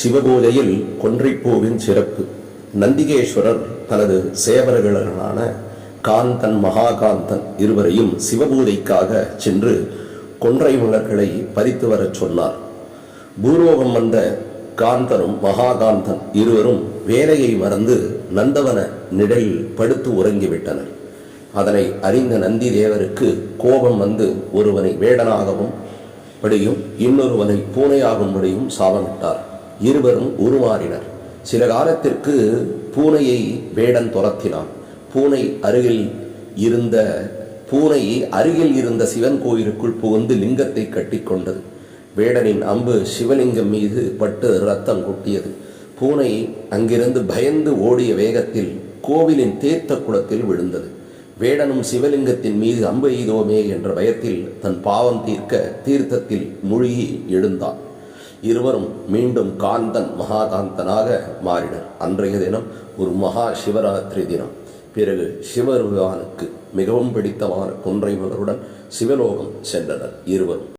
சிவபூஜையில் கொன்றைப்பூவின் சிறப்பு. நந்திகேஸ்வரர் தனது சேவர்களான காந்தன் மகாகாந்தன் இருவரையும் சிவபூஜைக்காக சென்று கொன்றை மலர்களை பறித்து வரச் சொன்னார். பூலோகம் வந்த காந்தனும் மகாகாந்தன் இருவரும் வேலையை மறந்து நந்தவன நிழலில் படுத்து உறங்கிவிட்டனர். அதனை அறிந்த நந்தி தேவருக்கு கோபம் வந்து ஒருவனை வேடனாகவும் படியும் இன்னொருவனை பூனையாகும்படியும் சாபமிட்டார். இருவரும் உருமாறினர். சில காலத்திற்கு பூனையை வேடன் துரத்தினான். பூனை அருகில் இருந்த சிவன் கோயிலுக்குள் புகுந்து லிங்கத்தை கட்டிக்கொண்டது. வேடனின் அம்பு சிவலிங்கம் மீது பட்டு ரத்தம் கொட்டியது. பூனை அங்கிருந்து பயந்து ஓடிய வேகத்தில் கோவிலின் தீர்த்த குளத்தில் விழுந்தது. வேடனும் சிவலிங்கத்தின் மீது அம்பு எய்தோமே என்ற பயத்தில் தன் பாவம் தீர்க்க தீர்த்தத்தில் மூழ்கி எழுந்தான். இருவரும் மீண்டும் காந்தன் மகாகாந்தனாக மாறினர். அன்றைய தினம் ஒரு மகா சிவராத்திரி தினம். பிறகு சிவபெருமானுக்கு மிகவும் பிடித்தமான கொன்றை மலருடன் சிவலோகம் சென்றனர் இருவரும்.